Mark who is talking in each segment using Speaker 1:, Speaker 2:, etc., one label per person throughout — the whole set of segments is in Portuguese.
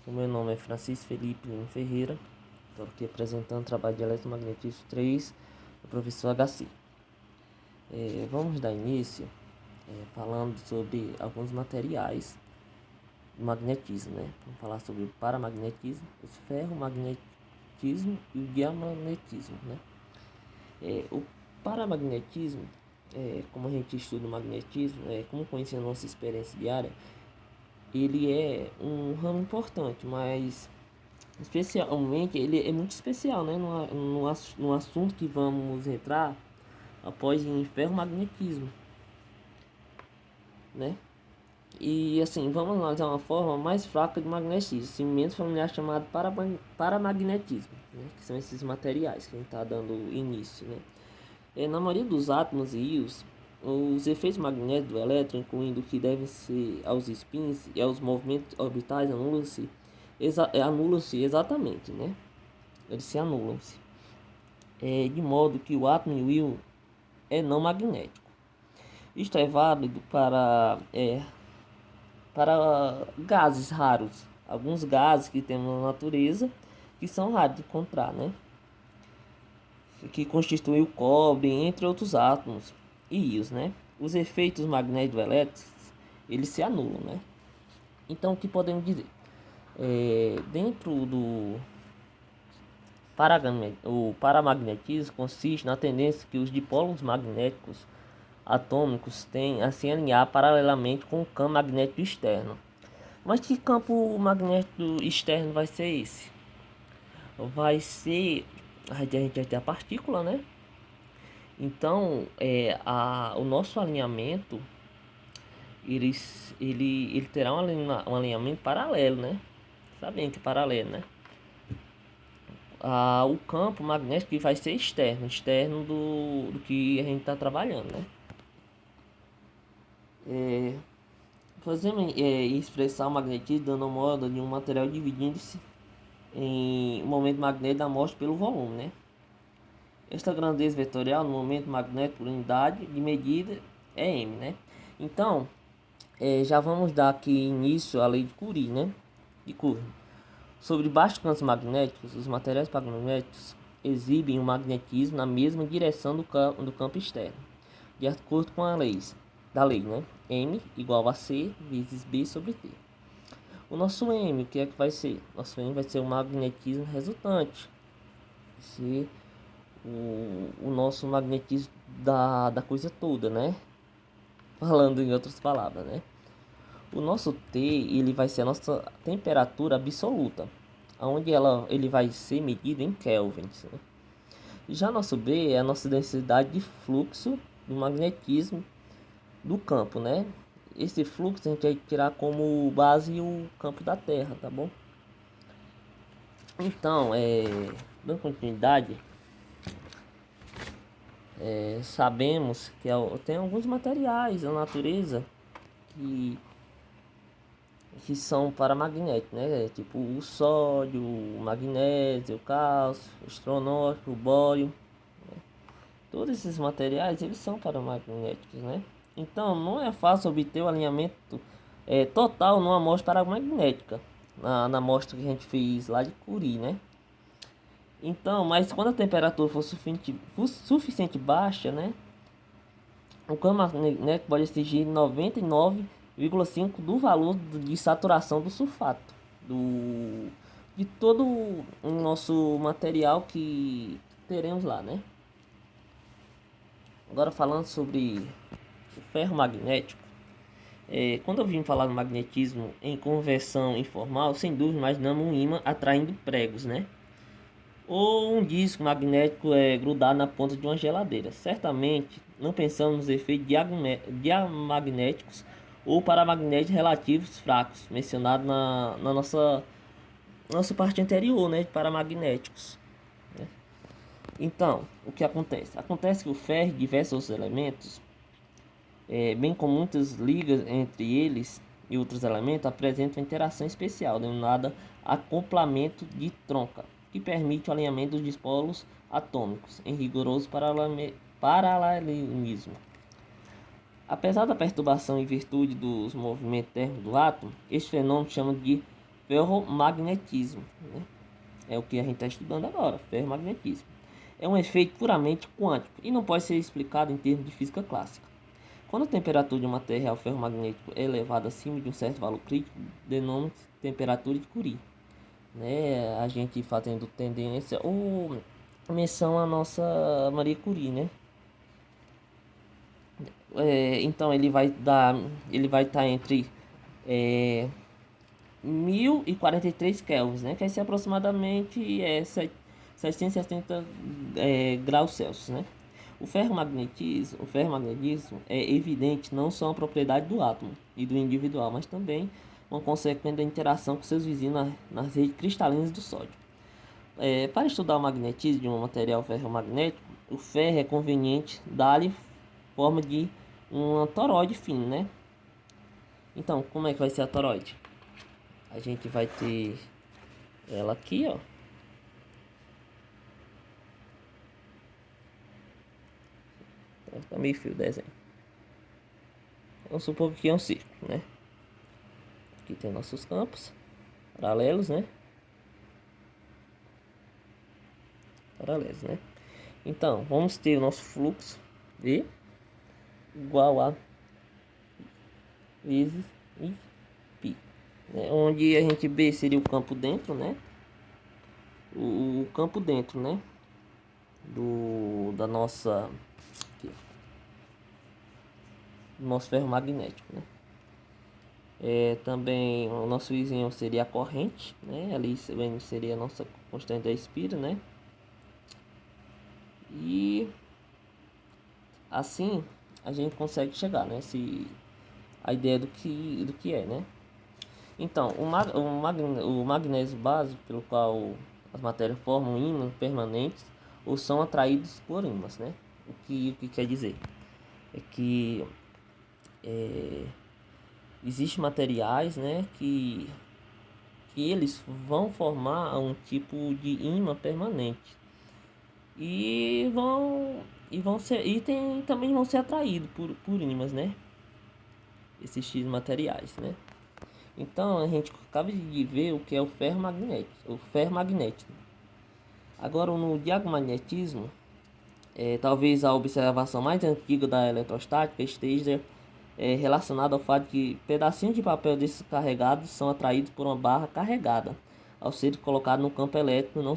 Speaker 1: O meu nome é Francisco Felipe Lima Ferreira. Estou aqui apresentando o trabalho de eletromagnetismo 3 do professor HC. Vamos dar início falando sobre alguns materiais do magnetismo, né? Vamos falar sobre o paramagnetismo, o ferromagnetismo e o diamagnetismo, né? O paramagnetismo, como a gente estuda o magnetismo, como conhecer a nossa experiência diária, ele é um ramo importante, mas especialmente ele é muito especial, né? No assunto que vamos entrar após em ferromagnetismo, né? E assim, vamos analisar uma forma mais fraca de magnetismo, assim, menos familiar, chamado paramagnetismo, né? Que são esses materiais que a gente está dando início, né? Na maioria dos átomos e íons, os efeitos magnéticos do elétron, incluindo o que devem ser aos spins e aos movimentos orbitais, anulam-se exatamente, né? Eles se anulam-se. De modo que o átomo e o íon é não magnético. Isto é válido para gases raros. Alguns gases que temos na natureza que são raros de encontrar, né? Que constituem o cobre, entre outros átomos e íons, né? Os efeitos magnético-elétricos, eles se anulam, né? Então, o que podemos dizer? Dentro do o paramagnetismo consiste na tendência que os dipólos magnéticos atômicos têm a se alinhar paralelamente com o campo magnético externo. Mas que campo magnético externo vai ser esse? Vai ser... A gente vai ter a partícula, né? Então, o nosso alinhamento, ele terá um alinhamento paralelo, né? Sabem que é paralelo, né? O campo magnético que vai ser externo do que a gente está trabalhando, né? Fazemos expressar o magnetismo dando modo de um material dividindo-se em um momento magnético da amostra pelo volume, né? Esta grandeza vetorial no momento magnético por unidade de medida é m, né? Então, já vamos dar aqui início à lei de Curie, né? De Curie. Sobre baixos campos magnéticos, os materiais magnéticos exibem o magnetismo na mesma direção do campo externo, de acordo com a lei, né? M igual a C vezes B sobre T. O nosso M, o que é que vai ser? Nosso M vai ser o magnetismo resultante. Se o nosso magnetismo da coisa toda, né? Falando em outras palavras, né? O nosso T, ele vai ser a nossa temperatura absoluta, onde ele vai ser medido em kelvins, né? Já nosso B é a nossa densidade de fluxo do magnetismo do campo, né? Esse fluxo a gente vai tirar como base o campo da Terra, tá bom? Então, dando continuidade, sabemos que tem alguns materiais na natureza que são paramagnéticos, né? Tipo o sódio, o magnésio, o cálcio, o estronório, o bório. Todos esses materiais, eles são paramagnéticos, né? Então, não é fácil obter o alinhamento total numa amostra paramagnética, na amostra que a gente fez lá de Curie, né? Então, mas quando a temperatura for suficiente baixa, né? O campo magnético pode atingir 99,5 do valor de saturação do sulfato, de todo o nosso material que teremos lá, né? Agora falando sobre o ferro magnético, quando eu vim falar do magnetismo em conversão informal, sem dúvida imaginamos um ímã atraindo pregos, né? Ou um disco magnético grudado na ponta de uma geladeira. Certamente não pensamos nos efeitos diamagnéticos ou paramagnéticos relativos fracos, mencionados na nossa parte anterior, né, de paramagnéticos, né? Então, o que acontece? Acontece que o ferro e diversos outros elementos, bem como muitas ligas entre eles e outros elementos, apresentam uma interação especial denominada acoplamento de tronca, que permite o alinhamento dos dipolos atômicos em rigoroso paralelismo. Apesar da perturbação em virtude dos movimentos térmicos do átomo, este fenômeno chama de ferromagnetismo, né? É o que a gente está estudando agora, ferromagnetismo. É um efeito puramente quântico e não pode ser explicado em termos de física clássica. Quando a temperatura de um material ferromagnético é elevada acima de um certo valor crítico, denomina-se temperatura de Curie, né? A gente fazendo tendência ou menção à nossa Maria Curie, né? Então ele vai estar entre 1043 kelvins, né? Que é aproximadamente 770 graus Celsius, né? O ferromagnetismo é evidente não só uma propriedade do átomo e do individual, mas também uma consequência da interação com seus vizinhos nas redes cristalinas do sódio. Para estudar o magnetismo de um material ferromagnético, o ferro é conveniente dar-lhe forma de uma toroide fina, né? Então, como é que vai ser a toroide? A gente vai ter ela aqui, ó. Tá meio fio o desenho. Vamos supor que é um círculo, né? Aqui tem nossos campos paralelos, né? Paralelos, né? Então, vamos ter o nosso fluxo V igual a vezes I π, né? Onde a gente B seria o campo dentro, né? O campo dentro, né? Da nossa aqui, do nosso ferro magnético, né? Também o nosso vizinho seria a corrente, né? Ali seria a nossa constante da Spira, né? E assim a gente consegue chegar, né? A ideia do que é, né? Então, o magnésio básico pelo qual as matérias formam ímãs permanentes ou são atraídos por ímãs, né? O que quer dizer? É que existem materiais, né, que eles vão formar um tipo de ímã permanente também vão ser atraídos por ímãs, né? Esses X materiais, né? Então a gente acaba de ver o que é o ferro magnético. Agora no diamagnetismo, talvez a observação mais antiga da eletrostática esteja relacionada ao fato de que pedacinhos de papel desses carregados são atraídos por uma barra carregada ao ser colocado no campo elétrico não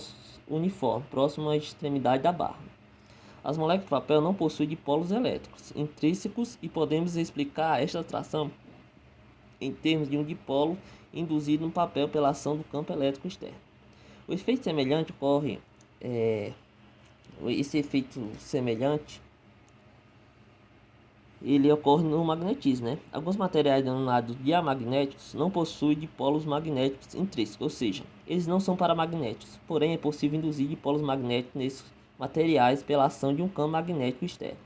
Speaker 1: uniforme, próximo à extremidade da barra. As moléculas de papel não possuem dipolos elétricos intrínsecos e podemos explicar esta atração em termos de um dipolo induzido no papel pela ação do campo elétrico externo. O efeito semelhante ocorre, esse efeito semelhante, ele ocorre no magnetismo, né? Alguns materiais denominados diamagnéticos não possuem dipolos magnéticos intrínsecos, ou seja, eles não são paramagnéticos, porém é possível induzir dipolos magnéticos nesses materiais pela ação de um campo magnético externo.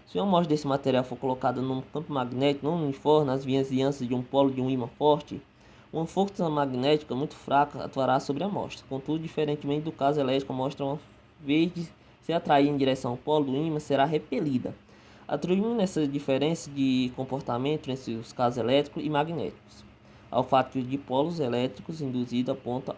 Speaker 1: Se uma amostra desse material for colocada num campo magnético não uniforme nas vizinhanças de um polo de um ímã forte, uma força magnética muito fraca atuará sobre a amostra. Contudo, diferentemente do caso elétrico, a amostra, uma vez de se atrair em direção ao polo do ímã, será repelida. Atribuindo essa diferença de comportamento entre os casos elétricos e magnéticos ao fato de dipolos elétricos induzidos apontam